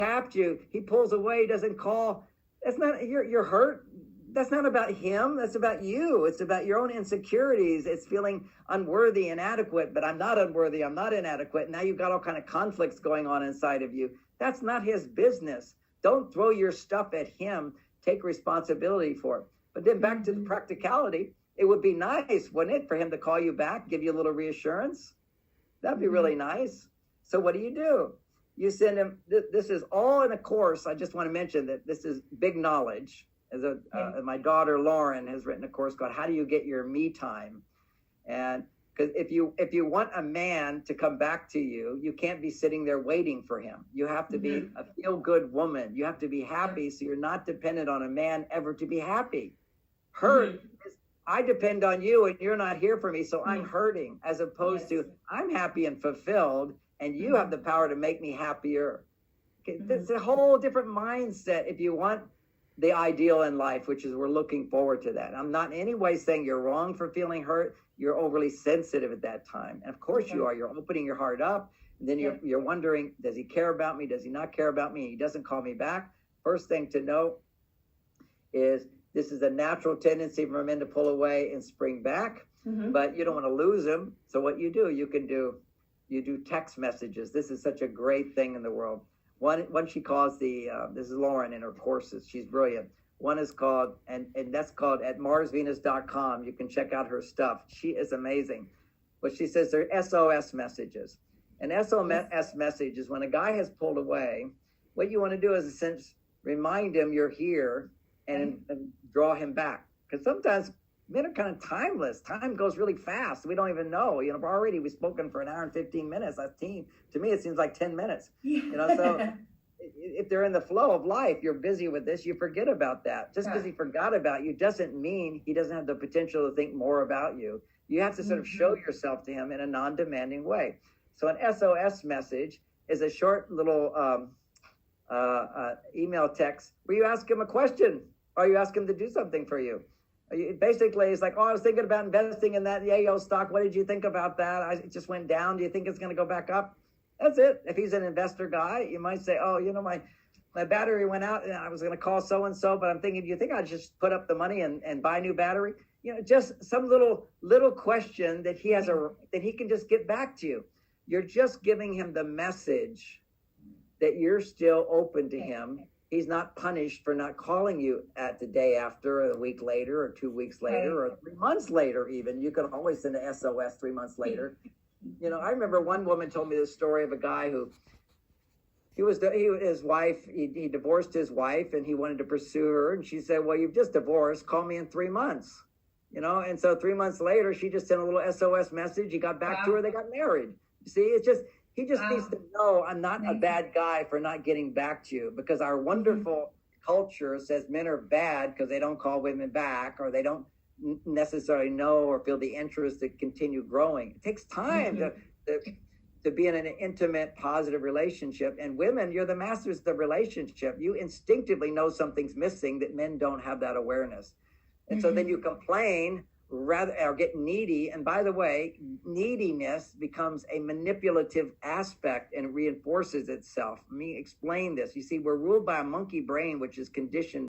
tapped you, he pulls away, doesn't call. That's not, you're hurt. That's not about him. That's about you. It's about your own insecurities. It's feeling unworthy, inadequate, but I'm not unworthy. I'm not inadequate. Now you've got all kind of conflicts going on inside of you. That's not his business. Don't throw your stuff at him. Take responsibility for it. But then back to the practicality, it would be nice, wouldn't it, for him to call you back, give you a little reassurance? That'd be really nice. So what do? You send him, this is all in a course. I just want to mention that this is big knowledge. My daughter, Lauren, has written a course called How Do You Get Your Me Time? And because if you want a man to come back to you, you can't be sitting there waiting for him. You have to be a feel-good woman. You have to be happy, so you're not dependent on a man ever to be happy. Hurt is, I depend on you and you're not here for me, so I'm hurting, as opposed to I'm happy and fulfilled and you have the power to make me happier. Okay, that's a whole different mindset if you want the ideal in life, which is we're looking forward to that. I'm not in any way saying you're wrong for feeling hurt. You're overly sensitive at that time. And of course you are. You're opening your heart up. And then you're wondering, does he care about me? Does he not care about me? He doesn't call me back. First thing to know is this is a natural tendency for men to pull away and spring back, but you don't want to lose him. So what you do, you do text messages. This is such a great thing in the world. One she calls this is Lauren in her courses. She's brilliant. One is called, and that's called at marsvenus.com. You can check out her stuff. She is amazing. But she says they're SOS messages. An SOS message is when a guy has pulled away, what you want to do is a sense, remind him you're here and draw him back. Because sometimes men are kind of timeless. Time goes really fast. We don't even know. We've spoken for an hour and 15 minutes. That team, to me, it seems like 10 minutes. So if they're in the flow of life, you're busy with this, you forget about that. Just because he forgot about you doesn't mean he doesn't have the potential to think more about you. You have to sort of show yourself to him in a non-demanding way. So an SOS message is a short little email text where you ask him a question or you ask him to do something for you. Basically, it's like, I was thinking about investing in that Yayo stock. What did you think about that? It just went down. Do you think it's going to go back up? That's it. If he's an investor guy, you might say, my battery went out and I was going to call so-and-so, but I'm thinking, do you think I'd just put up the money and buy a new battery? Just some little question that that he can just get back to you. You're just giving him the message that you're still open to him. He's not punished for not calling you at the day after, or a week later, or 2 weeks later, or 3 months later even. You can always send an SOS 3 months later. I remember one woman told me this story of a guy who, he divorced his wife and he wanted to pursue her. And she said, well, you've just divorced, call me in 3 months. And so 3 months later, she just sent a little SOS message. He got back to her, they got married. You see, he just needs to know I'm not a bad guy for not getting back to you, because our wonderful culture says men are bad because they don't call women back, or they don't necessarily know or feel the interest to continue growing. It takes time to be in an intimate, positive relationship. And women, you're the masters of the relationship. You instinctively know something's missing, that men don't have that awareness. And so then you complain or get needy. And by the way, neediness becomes a manipulative aspect and reinforces itself. Let me explain this. You see, we're ruled by a monkey brain, which is conditioned